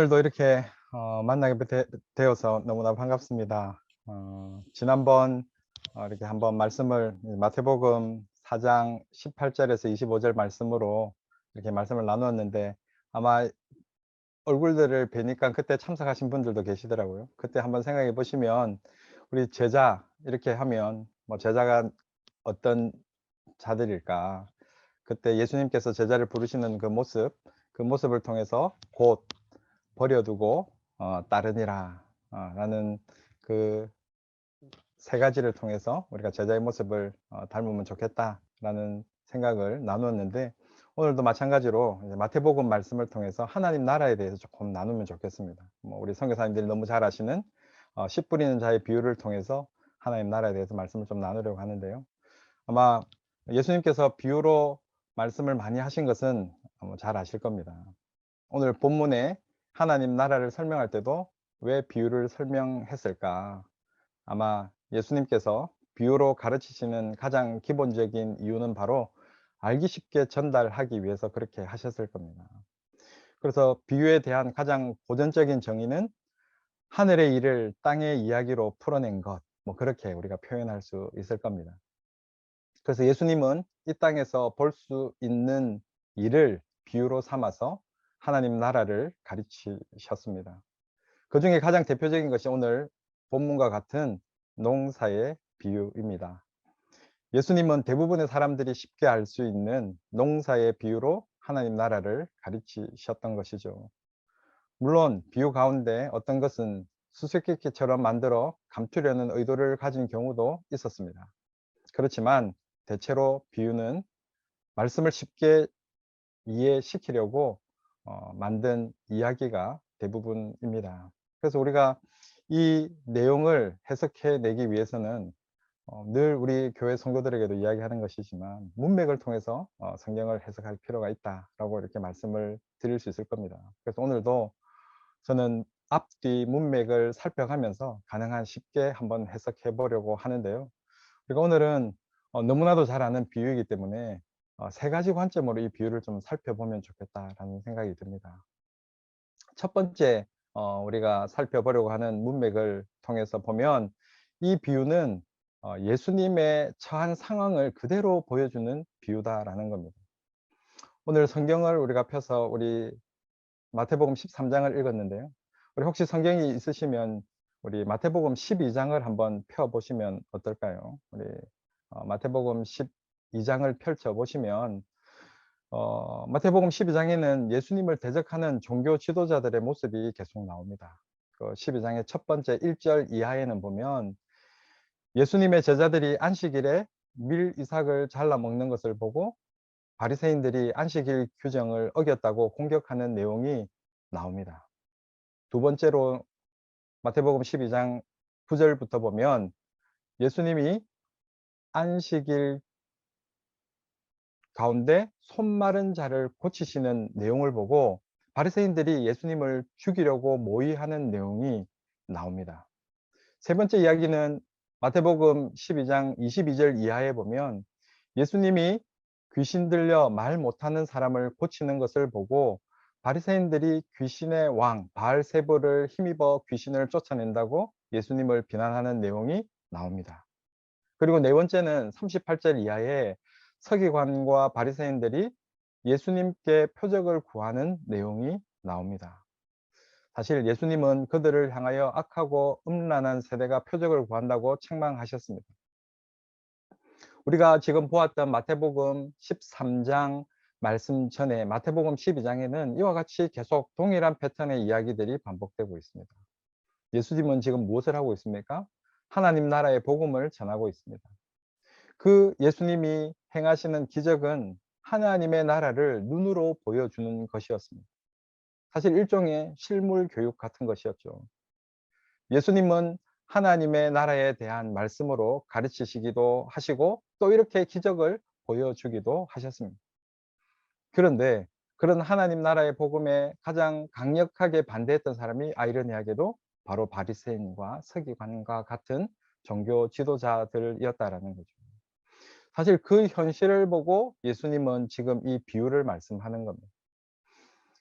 오늘도 이렇게 만나게 되어서 너무나 반갑습니다. 지난번 이렇게 한번 말씀을 마태복음 4장 18절에서 25절 말씀으로 이렇게 말씀을 나누었는데, 아마 얼굴들을 뵈니까 그때 참석하신 분들도 계시더라고요. 그때 한번 생각해 보시면, 우리 제자 이렇게 하면 뭐 제자가 어떤 자들일까? 그때 예수님께서 제자를 부르시는 그 모습을 통해서 곧 버려두고 따르니라 라는 그 세 가지를 통해서 우리가 제자의 모습을 닮으면 좋겠다라는 생각을 나누었는데, 오늘도 마찬가지로 이제 마태복음 말씀을 통해서 하나님 나라에 대해서 조금 나누면 좋겠습니다. 뭐 우리 선교사님들이 너무 잘 아시는 씨 뿌리는 자의 비유를 통해서 하나님 나라에 대해서 말씀을 좀 나누려고 하는데요. 아마 예수님께서 비유로 말씀을 많이 하신 것은 잘 아실 겁니다. 오늘 본문에 하나님 나라를 설명할 때도 왜 비유를 설명했을까? 아마 예수님께서 비유로 가르치시는 가장 기본적인 이유는 바로 알기 쉽게 전달하기 위해서 그렇게 하셨을 겁니다. 그래서 비유에 대한 가장 고전적인 정의는 하늘의 일을 땅의 이야기로 풀어낸 것, 뭐 그렇게 우리가 표현할 수 있을 겁니다. 그래서 예수님은 이 땅에서 볼 수 있는 일을 비유로 삼아서 하나님 나라를 가르치셨습니다. 그중에 가장 대표적인 것이 오늘 본문과 같은 농사의 비유입니다. 예수님은 대부분의 사람들이 쉽게 알 수 있는 농사의 비유로 하나님 나라를 가르치셨던 것이죠. 물론 비유 가운데 어떤 것은 수수께끼처럼 만들어 감추려는 의도를 가진 경우도 있었습니다. 그렇지만 대체로 비유는 말씀을 쉽게 이해시키려고 만든 이야기가 대부분입니다. 그래서 우리가 이 내용을 해석해 내기 위해서는 늘 우리 교회 성도들에게도 이야기하는 것이지만 문맥을 통해서 성경을 해석할 필요가 있다라고 이렇게 말씀을 드릴 수 있을 겁니다. 그래서 오늘도 저는 앞뒤 문맥을 살펴가면서 가능한 쉽게 한번 해석해 보려고 하는데요. 그리고 오늘은 너무나도 잘 아는 비유이기 때문에 세 가지 관점으로 이 비유를 좀 살펴보면 좋겠다라는 생각이 듭니다. 첫 번째, 우리가 살펴보려고 하는 문맥을 통해서 보면 이 비유는 예수님의 처한 상황을 그대로 보여주는 비유다라는 겁니다. 오늘 성경을 우리가 펴서 우리 마태복음 13장을 읽었는데요. 우리 혹시 성경이 있으시면 우리 마태복음 12장을 한번 펴 보시면 어떨까요? 우리 마태복음 12장을 펼쳐 보시면 마태복음 12장에는 예수님을 대적하는 종교 지도자들의 모습이 계속 나옵니다. 그 12장의 첫 번째 1절 이하에는 보면 예수님의 제자들이 안식일에 밀 이삭을 잘라 먹는 것을 보고 바리새인들이 안식일 규정을 어겼다고 공격하는 내용이 나옵니다. 두 번째로 마태복음 12장 9절부터 보면 예수님이 안식일 가운데 손 마른 자를 고치시는 내용을 보고 바리새인들이 예수님을 죽이려고 모의하는 내용이 나옵니다. 세 번째 이야기는 마태복음 12장 22절 이하에 보면 예수님이 귀신 들려 말 못하는 사람을 고치는 것을 보고 바리새인들이 귀신의 왕 바알세불을 힘입어 귀신을 쫓아낸다고 예수님을 비난하는 내용이 나옵니다. 그리고 네 번째는 38절 이하에 서기관과 바리새인들이 예수님께 표적을 구하는 내용이 나옵니다. 사실 예수님은 그들을 향하여 악하고 음란한 세대가 표적을 구한다고 책망하셨습니다. 우리가 지금 보았던 마태복음 13장 말씀 전에 마태복음 12장에는 이와 같이 계속 동일한 패턴의 이야기들이 반복되고 있습니다. 예수님은 지금 무엇을 하고 있습니까? 하나님 나라의 복음을 전하고 있습니다. 그 예수님이 행하시는 기적은 하나님의 나라를 눈으로 보여주는 것이었습니다. 사실 일종의 실물 교육 같은 것이었죠. 예수님은 하나님의 나라에 대한 말씀으로 가르치시기도 하시고 또 이렇게 기적을 보여주기도 하셨습니다. 그런데 그런 하나님 나라의 복음에 가장 강력하게 반대했던 사람이 아이러니하게도 바로 바리새인과 서기관과 같은 종교 지도자들이었다라는 거죠. 사실 그 현실을 보고 예수님은 지금 이 비유를 말씀하는 겁니다.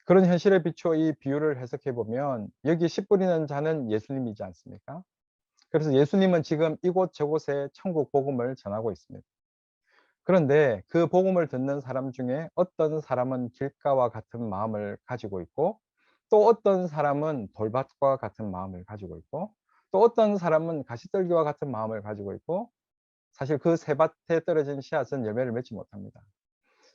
그런 현실에 비추어 이 비유를 해석해 보면 여기 씨 뿌리는 자는 예수님이지 않습니까? 그래서 예수님은 지금 이곳 저곳에 천국 복음을 전하고 있습니다. 그런데 그 복음을 듣는 사람 중에 어떤 사람은 길가와 같은 마음을 가지고 있고, 또 어떤 사람은 돌밭과 같은 마음을 가지고 있고, 또 어떤 사람은 가시떨기와 같은 마음을 가지고 있고, 사실 그 세 밭에 떨어진 씨앗은 열매를 맺지 못합니다.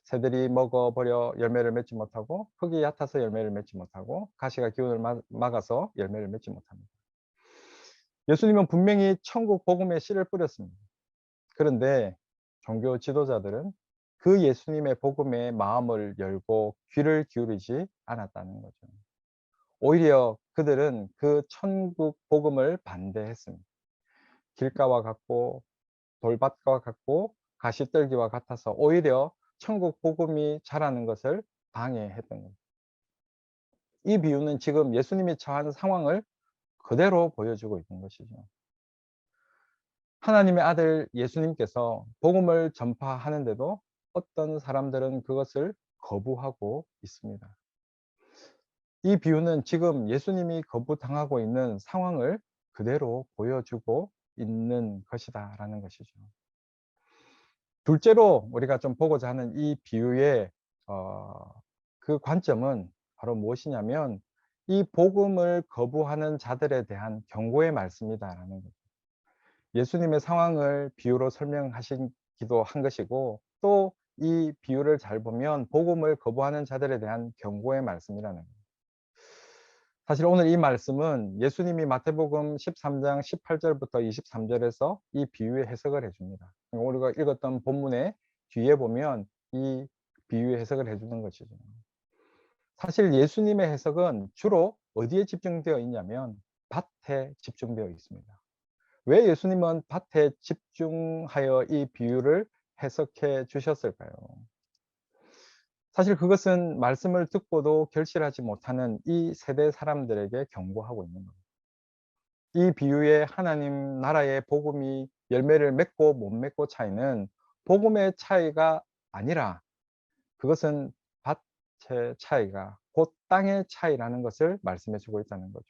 새들이 먹어버려 열매를 맺지 못하고, 흙이 얕아서 열매를 맺지 못하고, 가시가 기운을 막아서 열매를 맺지 못합니다. 예수님은 분명히 천국 복음의 씨를 뿌렸습니다. 그런데 종교 지도자들은 그 예수님의 복음에 마음을 열고 귀를 기울이지 않았다는 거죠. 오히려 그들은 그 천국 복음을 반대했습니다. 길가와 같고 돌밭과 같고 가시떨기와 같아서 오히려 천국 복음이 자라는 것을 방해했던 겁니다. 이 비유는 지금 예수님이 처한 상황을 그대로 보여주고 있는 것이죠. 하나님의 아들 예수님께서 복음을 전파하는데도 어떤 사람들은 그것을 거부하고 있습니다. 이 비유는 지금 예수님이 거부당하고 있는 상황을 그대로 보여주고 있는 것이다라는 것이죠. 둘째로 우리가 좀 보고자 하는 이 비유의 그 관점은 바로 무엇이냐면 이 복음을 거부하는 자들에 대한 경고의 말씀이다라는 거죠. 예수님의 상황을 비유로 설명하시기도 한 것이고, 또 이 비유를 잘 보면 복음을 거부하는 자들에 대한 경고의 말씀이라는 거예요. 사실 오늘 이 말씀은 예수님이 마태복음 13장 18절부터 23절에서 이 비유의 해석을 해 줍니다. 우리가 읽었던 본문의 뒤에 보면 이 비유의 해석을 해 주는 것이죠. 사실 예수님의 해석은 주로 어디에 집중되어 있냐면 밭에 집중되어 있습니다. 왜 예수님은 밭에 집중하여 이 비유를 해석해 주셨을까요? 사실 그것은 말씀을 듣고도 결실하지 못하는 이 세대 사람들에게 경고하고 있는 겁니다. 이 비유의 하나님 나라의 복음이 열매를 맺고 못 맺고 차이는 복음의 차이가 아니라, 그것은 밭의 차이가 곧 땅의 차이라는 것을 말씀해 주고 있다는 거죠.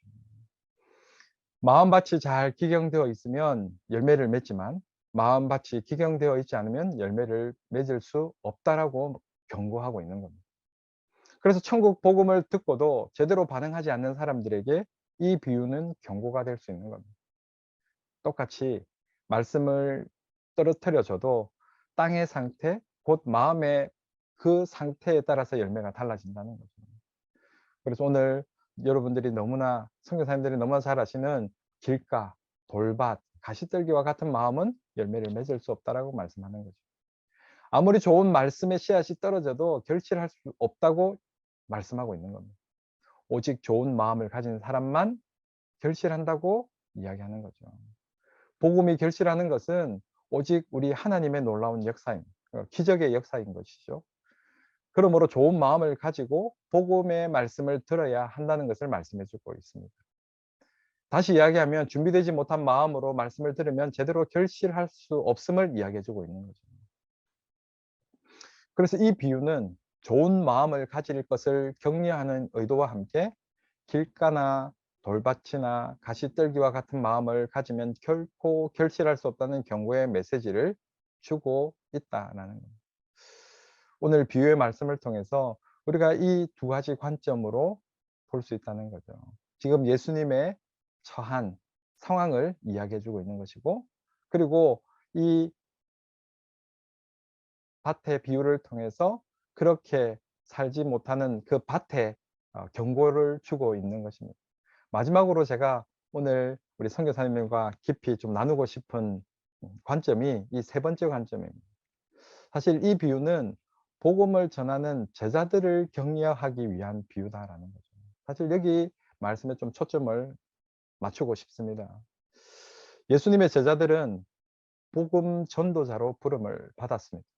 마음밭이 잘 기경되어 있으면 열매를 맺지만, 마음밭이 기경되어 있지 않으면 열매를 맺을 수 없다라고 경고하고 있는 겁니다. 그래서 천국 복음을 듣고도 제대로 반응하지 않는 사람들에게 이 비유는 경고가 될 수 있는 겁니다. 똑같이 말씀을 떨어뜨려 줘도 땅의 상태, 곧 마음의 그 상태에 따라서 열매가 달라진다는 거죠. 그래서 오늘 여러분들이 너무나, 선교사님들이 너무나 잘 아시는 길가, 돌밭, 가시떨기와 같은 마음은 열매를 맺을 수 없다라고 말씀하는 거죠. 아무리 좋은 말씀의 씨앗이 떨어져도 결실할 수 없다고 말씀하고 있는 겁니다. 오직 좋은 마음을 가진 사람만 결실한다고 이야기하는 거죠. 복음이 결실하는 것은 오직 우리 하나님의 놀라운 역사인, 기적의 역사인 것이죠. 그러므로 좋은 마음을 가지고 복음의 말씀을 들어야 한다는 것을 말씀해 주고 있습니다. 다시 이야기하면 준비되지 못한 마음으로 말씀을 들으면 제대로 결실할 수 없음을 이야기해 주고 있는 거죠. 그래서 이 비유는 좋은 마음을 가질 것을 격려하는 의도와 함께 길가나 돌밭이나 가시떨기와 같은 마음을 가지면 결코 결실할 수 없다는 경고의 메시지를 주고 있다라는 겁니다. 오늘 비유의 말씀을 통해서 우리가 이 두 가지 관점으로 볼 수 있다는 거죠. 지금 예수님의 처한 상황을 이야기해 주고 있는 것이고, 그리고 이 밭의 비유를 통해서 그렇게 살지 못하는 그 밭에 경고를 주고 있는 것입니다. 마지막으로 제가 오늘 우리 선교사님과 깊이 좀 나누고 싶은 관점이 이 세 번째 관점입니다. 사실 이 비유는 복음을 전하는 제자들을 격려하기 위한 비유다라는 거죠. 사실 여기 말씀에 좀 초점을 맞추고 싶습니다. 예수님의 제자들은 복음 전도자로 부름을 받았습니다.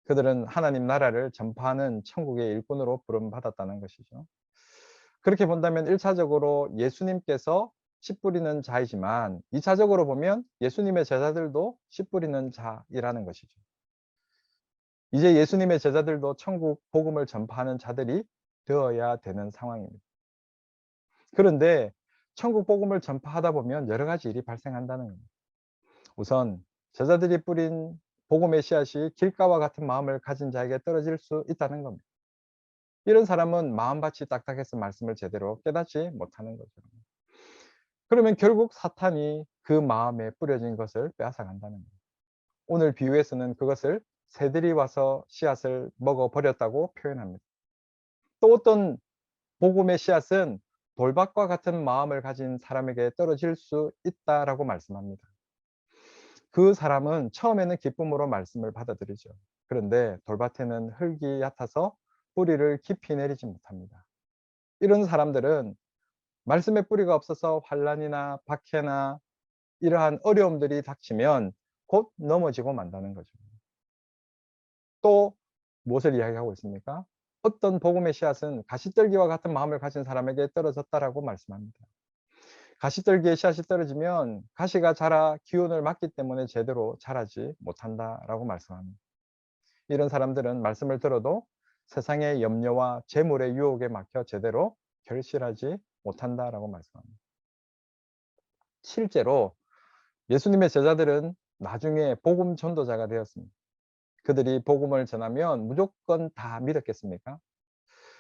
그들은 하나님 나라를 전파하는 천국의 일꾼으로 부름받았다는 것이죠. 그렇게 본다면 1차적으로 예수님께서 씨 뿌리는 자이지만 2차적으로 보면 예수님의 제자들도 씨 뿌리는 자이라는 것이죠. 이제 예수님의 제자들도 천국 복음을 전파하는 자들이 되어야 되는 상황입니다. 그런데 천국 복음을 전파하다 보면 여러 가지 일이 발생한다는 겁니다. 우선 제자들이 뿌린 복음의 씨앗이 길가와 같은 마음을 가진 자에게 떨어질 수 있다는 겁니다. 이런 사람은 마음밭이 딱딱해서 말씀을 제대로 깨닫지 못하는 거죠. 그러면 결국 사탄이 그 마음에 뿌려진 것을 빼앗아간다는 거예요. 오늘 비유에서는 그것을 새들이 와서 씨앗을 먹어버렸다고 표현합니다. 또 어떤 복음의 씨앗은 돌밭과 같은 마음을 가진 사람에게 떨어질 수 있다라고 말씀합니다. 그 사람은 처음에는 기쁨으로 말씀을 받아들이죠. 그런데 돌밭에는 흙이 얕아서 뿌리를 깊이 내리지 못합니다. 이런 사람들은 말씀의 뿌리가 없어서 환난이나 박해나 이러한 어려움들이 닥치면 곧 넘어지고 만다는 거죠. 또 무엇을 이야기하고 있습니까? 어떤 복음의 씨앗은 가시떨기와 같은 마음을 가진 사람에게 떨어졌다라고 말씀합니다. 가시떨기에 씨앗이 떨어지면 가시가 자라 기운을 막기 때문에 제대로 자라지 못한다라고 말씀합니다. 이런 사람들은 말씀을 들어도 세상의 염려와 재물의 유혹에 막혀 제대로 결실하지 못한다라고 말씀합니다. 실제로 예수님의 제자들은 나중에 복음 전도자가 되었습니다. 그들이 복음을 전하면 무조건 다 믿었겠습니까?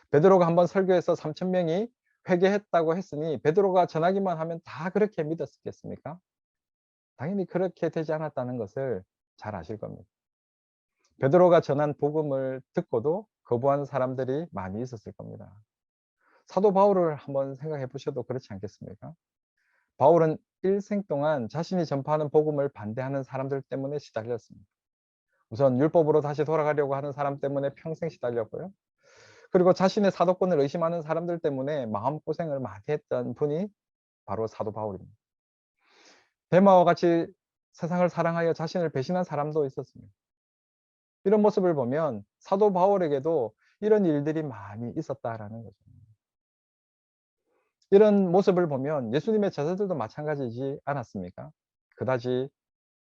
베드로가 한번 설교해서 3천 명이 회개했다고 했으니 베드로가 전하기만 하면 다 그렇게 믿었겠습니까? 당연히 그렇게 되지 않았다는 것을 잘 아실 겁니다. 베드로가 전한 복음을 듣고도 거부한 사람들이 많이 있었을 겁니다. 사도 바울을 한번 생각해 보셔도 그렇지 않겠습니까? 바울은 일생 동안 자신이 전파하는 복음을 반대하는 사람들 때문에 시달렸습니다. 우선 율법으로 다시 돌아가려고 하는 사람 때문에 평생 시달렸고요. 그리고 자신의 사도권을 의심하는 사람들 때문에 마음고생을 많이 했던 분이 바로 사도 바울입니다. 데마와 같이 세상을 사랑하여 자신을 배신한 사람도 있었습니다. 이런 모습을 보면 사도 바울에게도 이런 일들이 많이 있었다라는 거죠. 이런 모습을 보면 예수님의 제자들도 마찬가지지 않았습니까? 그다지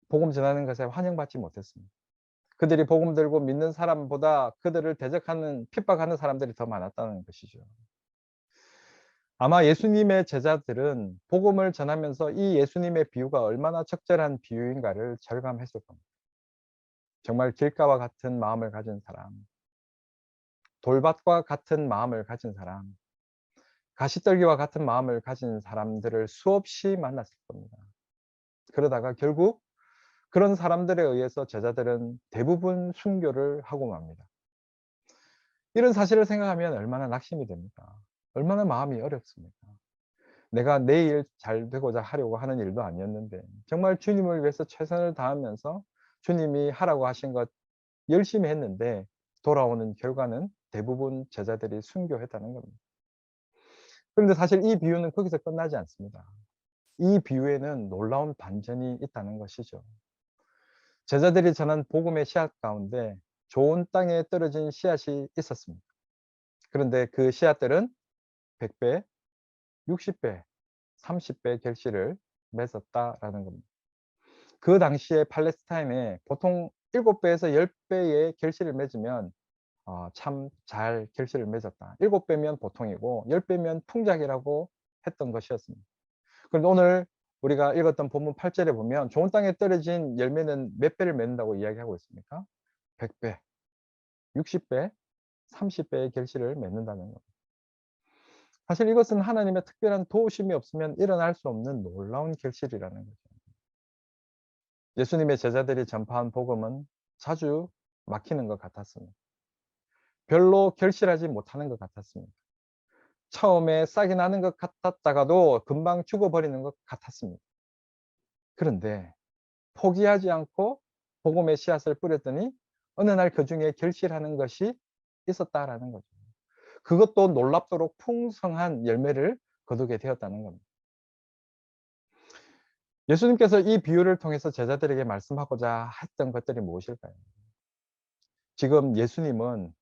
복음 전하는 것에 환영받지 못했습니다. 그들이 복음 들고 믿는 사람보다 그들을 대적하는 핍박하는 사람들이 더 많았다는 것이죠. 아마 예수님의 제자들은 복음을 전하면서 이 예수님의 비유가 얼마나 적절한 비유인가를 절감했을 겁니다. 정말 길가와 같은 마음을 가진 사람, 돌밭과 같은 마음을 가진 사람, 가시떨기와 같은 마음을 가진 사람들을 수없이 만났을 겁니다. 그러다가 결국 그런 사람들에 의해서 제자들은 대부분 순교를 하고 맙니다. 이런 사실을 생각하면 얼마나 낙심이 됩니까? 얼마나 마음이 어렵습니까? 내가 내 일 잘 되고자 하려고 하는 일도 아니었는데 정말 주님을 위해서 최선을 다하면서 주님이 하라고 하신 것 열심히 했는데 돌아오는 결과는 대부분 제자들이 순교했다는 겁니다. 그런데 사실 이 비유는 거기서 끝나지 않습니다. 이 비유에는 놀라운 반전이 있다는 것이죠. 제자들이 전한 복음의 씨앗 가운데 좋은 땅에 떨어진 씨앗이 있었습니다. 그런데 그 씨앗들은 100배, 60배, 30배 결실을 맺었다라는 겁니다. 그 당시에 팔레스타인에 보통 7배에서 10배의 결실을 맺으면 참 잘 결실을 맺었다. 7배면 보통이고 10배면 풍작이라고 했던 것이었습니다. 그런데 오늘 우리가 읽었던 본문 8절에 보면 좋은 땅에 떨어진 열매는 몇 배를 맺는다고 이야기하고 있습니까? 100배, 60배, 30배의 결실을 맺는다는 겁니다. 사실 이것은 하나님의 특별한 도우심이 없으면 일어날 수 없는 놀라운 결실이라는 거죠. 예수님의 제자들이 전파한 복음은 자주 막히는 것 같았습니다. 별로 결실하지 못하는 것 같았습니다. 처음에 싹이 나는 것 같았다가도 금방 죽어버리는 것 같았습니다. 그런데 포기하지 않고 복음의 씨앗을 뿌렸더니 어느 날 그중에 결실하는 것이 있었다라는 거죠. 그것도 놀랍도록 풍성한 열매를 거두게 되었다는 겁니다. 예수님께서 이 비유를 통해서 제자들에게 말씀하고자 했던 것들이 무엇일까요? 지금 예수님은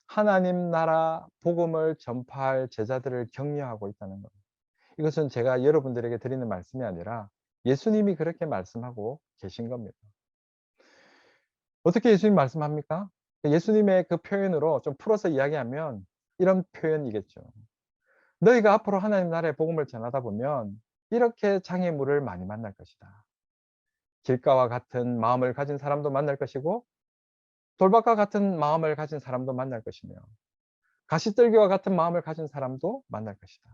하나님 나라 복음을 전파할 제자들을 격려하고 있다는 겁니다. 이것은 제가 여러분들에게 드리는 말씀이 아니라 예수님이 그렇게 말씀하고 계신 겁니다. 어떻게 예수님 말씀합니까? 예수님의 그 표현으로 좀 풀어서 이야기하면 이런 표현이겠죠. 너희가 앞으로 하나님 나라의 복음을 전하다 보면 이렇게 장애물을 많이 만날 것이다. 길가와 같은 마음을 가진 사람도 만날 것이고 돌밭과 같은 마음을 가진 사람도 만날 것이며 가시떨기와 같은 마음을 가진 사람도 만날 것이다.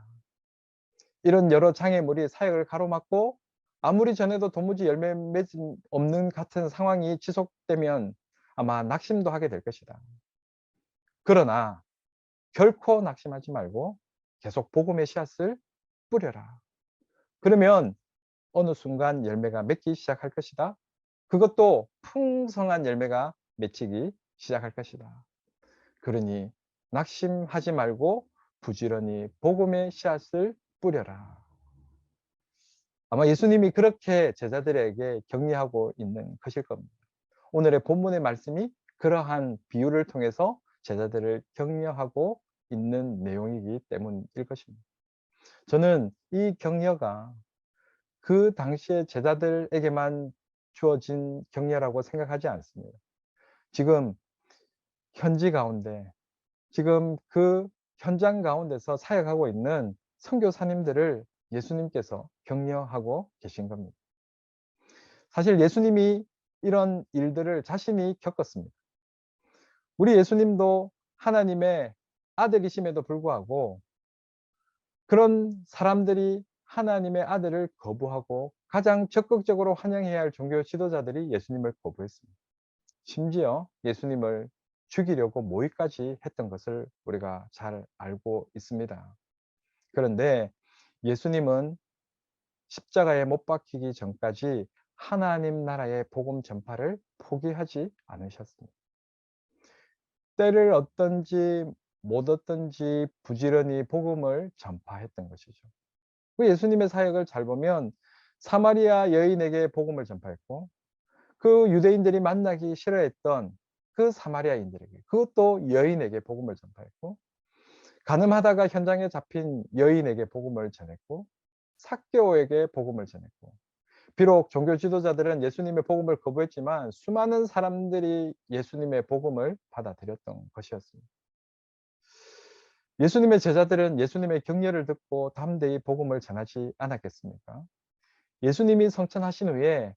이런 여러 장애물이 사역을 가로막고 아무리 전해도 도무지 열매 맺음 없는 같은 상황이 지속되면 아마 낙심도 하게 될 것이다. 그러나 결코 낙심하지 말고 계속 복음의 씨앗을 뿌려라. 그러면 어느 순간 열매가 맺기 시작할 것이다. 그것도 풍성한 열매가 맺히기 시작할 것이다. 그러니 낙심하지 말고 부지런히 복음의 씨앗을 뿌려라. 아마 예수님이 그렇게 제자들에게 격려하고 있는 것일 겁니다. 오늘의 본문의 말씀이 그러한 비유를 통해서 제자들을 격려하고 있는 내용이기 때문일 것입니다. 저는 이 격려가 그 당시의 제자들에게만 주어진 격려라고 생각하지 않습니다. 지금 현지 가운데, 지금 그 현장 가운데서 사역하고 있는 선교사님들을 예수님께서 격려하고 계신 겁니다. 사실 예수님이 이런 일들을 자신이 겪었습니다. 우리 예수님도 하나님의 아들이심에도 불구하고 그런 사람들이 하나님의 아들을 거부하고 가장 적극적으로 환영해야 할 종교 지도자들이 예수님을 거부했습니다. 심지어 예수님을 죽이려고 모의까지 했던 것을 우리가 잘 알고 있습니다. 그런데 예수님은 십자가에 못 박히기 전까지 하나님 나라의 복음 전파를 포기하지 않으셨습니다. 때를 얻든지 못 얻든지 부지런히 복음을 전파했던 것이죠. 그 예수님의 사역을 잘 보면 사마리아 여인에게 복음을 전파했고 그 유대인들이 만나기 싫어했던 그 사마리아인들에게, 그것도 여인에게 복음을 전파했고 간음하다가 현장에 잡힌 여인에게 복음을 전했고 삭개오에게 복음을 전했고 비록 종교 지도자들은 예수님의 복음을 거부했지만 수많은 사람들이 예수님의 복음을 받아들였던 것이었습니다. 예수님의 제자들은 예수님의 격려를 듣고 담대히 복음을 전하지 않았겠습니까? 예수님이 성천하신 후에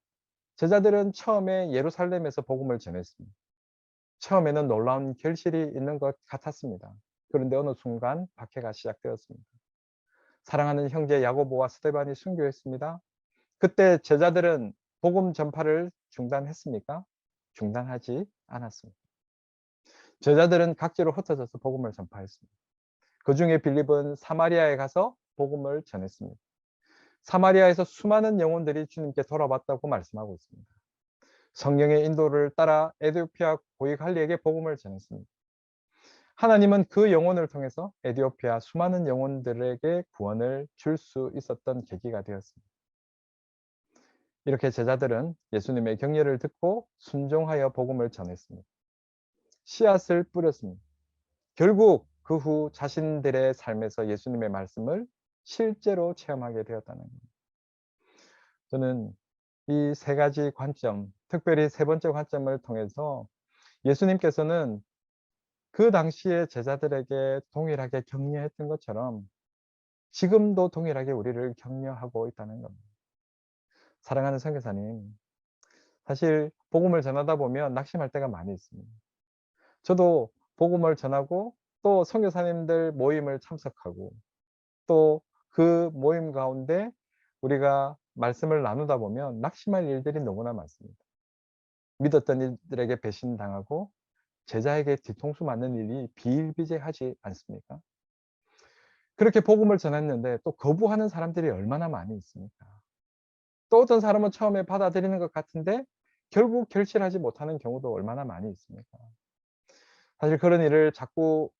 제자들은 처음에 예루살렘에서 복음을 전했습니다. 처음에는 놀라운 결실이 있는 것 같았습니다. 그런데 어느 순간 박해가 시작되었습니다. 사랑하는 형제 야고보와 스데반이 순교했습니다. 그때 제자들은 복음 전파를 중단했습니까? 중단하지 않았습니다. 제자들은 각지로 흩어져서 복음을 전파했습니다. 그중에 빌립은 사마리아에 가서 복음을 전했습니다. 사마리아에서 수많은 영혼들이 주님께 돌아왔다고 말씀하고 있습니다. 성령의 인도를 따라 에티오피아 고위 관리에게 복음을 전했습니다. 하나님은 그 영혼을 통해서 에티오피아 수많은 영혼들에게 구원을 줄 수 있었던 계기가 되었습니다. 이렇게 제자들은 예수님의 격려를 듣고 순종하여 복음을 전했습니다. 씨앗을 뿌렸습니다. 결국 그 후 자신들의 삶에서 예수님의 말씀을 실제로 체험하게 되었다는 겁니다. 저는 이 세 가지 관점, 특별히 세 번째 관점을 통해서 예수님께서는 그 당시에 제자들에게 동일하게 격려했던 것처럼 지금도 동일하게 우리를 격려하고 있다는 겁니다. 사랑하는 선교사님, 사실 복음을 전하다 보면 낙심할 때가 많이 있습니다. 저도 복음을 전하고 또 선교사님들 모임을 참석하고 또 그 모임 가운데 우리가 말씀을 나누다 보면 낙심할 일들이 너무나 많습니다. 믿었던 이들에게 배신당하고 제자에게 뒤통수 맞는 일이 비일비재하지 않습니까? 그렇게 복음을 전했는데 또 거부하는 사람들이 얼마나 많이 있습니까? 또 어떤 사람은 처음에 받아들이는 것 같은데 결국 결실하지 못하는 경우도 얼마나 많이 있습니까? 사실 그런 일을 자꾸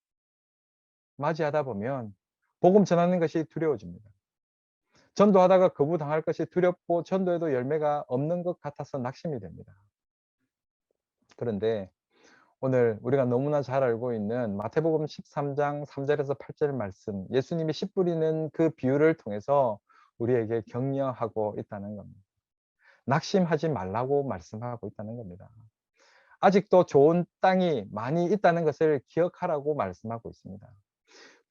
맞이하다 보면 복음 전하는 것이 두려워집니다. 전도하다가 거부당할 것이 두렵고 전도에도 열매가 없는 것 같아서 낙심이 됩니다. 그런데 오늘 우리가 너무나 잘 알고 있는 마태복음 13장 3절에서 8절 말씀, 예수님이 씨 뿌리는 그 비유를 통해서 우리에게 격려하고 있다는 겁니다. 낙심하지 말라고 말씀하고 있다는 겁니다. 아직도 좋은 땅이 많이 있다는 것을 기억하라고 말씀하고 있습니다.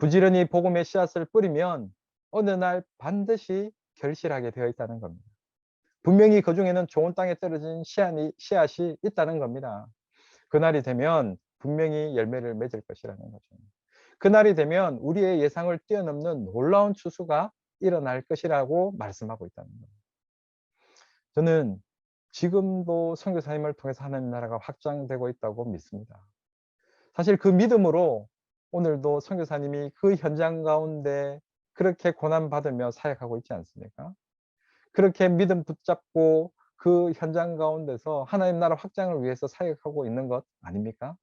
부지런히 복음의 씨앗을 뿌리면 어느 날 반드시 결실하게 되어 있다는 겁니다. 분명히 그 중에는 좋은 땅에 떨어진 씨앗이 있다는 겁니다. 그날이 되면 분명히 열매를 맺을 것이라는 거죠. 그날이 되면 우리의 예상을 뛰어넘는 놀라운 추수가 일어날 것이라고 말씀하고 있다는 거예요. 저는 지금도 선교사님을 통해서 하나님 나라가 확장되고 있다고 믿습니다. 사실 그 믿음으로 오늘도 선교사님이 그 현장 가운데 그렇게 고난받으며 사역하고 있지 않습니까? 그렇게 믿음 붙잡고 그 현장 가운데서 하나님 나라 확장을 위해서 사역하고 있는 것 아닙니까?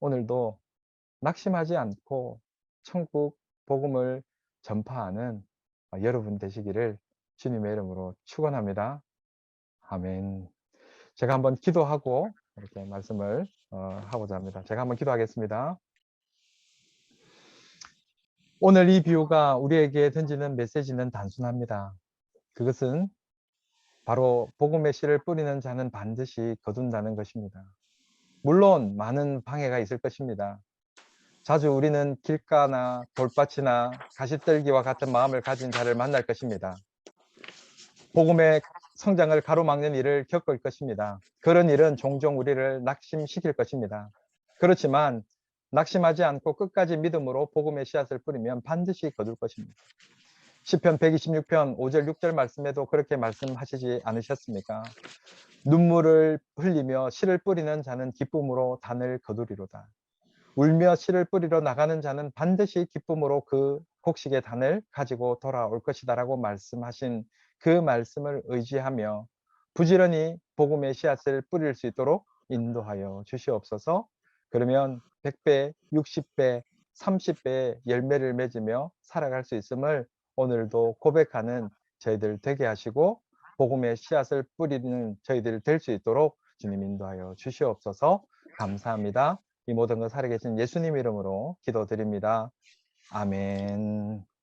오늘도 낙심하지 않고 천국 복음을 전파하는 여러분 되시기를 주님의 이름으로 축원합니다. 아멘. 제가 한번 기도하고 이렇게 말씀을 하고자 합니다. 제가 한번 기도하겠습니다. 오늘 이 비유가 우리에게 던지는 메시지는 단순합니다. 그것은 바로 복음의 씨를 뿌리는 자는 반드시 거둔다는 것입니다. 물론 많은 방해가 있을 것입니다. 자주 우리는 길가나 돌밭이나 가시떨기와 같은 마음을 가진 자를 만날 것입니다. 복음의 성장을 가로막는 일을 겪을 것입니다. 그런 일은 종종 우리를 낙심시킬 것입니다. 그렇지만 낙심하지 않고 끝까지 믿음으로 복음의 씨앗을 뿌리면 반드시 거둘 것입니다. 시편 126편 5절 6절 말씀에도 그렇게 말씀하시지 않으셨습니까? 눈물을 흘리며 씨를 뿌리는 자는 기쁨으로 단을 거두리로다. 울며 씨를 뿌리러 나가는 자는 반드시 기쁨으로 그 곡식의 단을 가지고 돌아올 것이다라고 말씀하신 그 말씀을 의지하며 부지런히 복음의 씨앗을 뿌릴 수 있도록 인도하여 주시옵소서. 그러면 100배, 60배, 30배의 열매를 맺으며 살아갈 수 있음을 오늘도 고백하는 저희들 되게 하시고 복음의 씨앗을 뿌리는 저희들 될 수 있도록 주님 인도하여 주시옵소서. 감사합니다. 이 모든 것 살아계신 예수님 이름으로 기도드립니다. 아멘.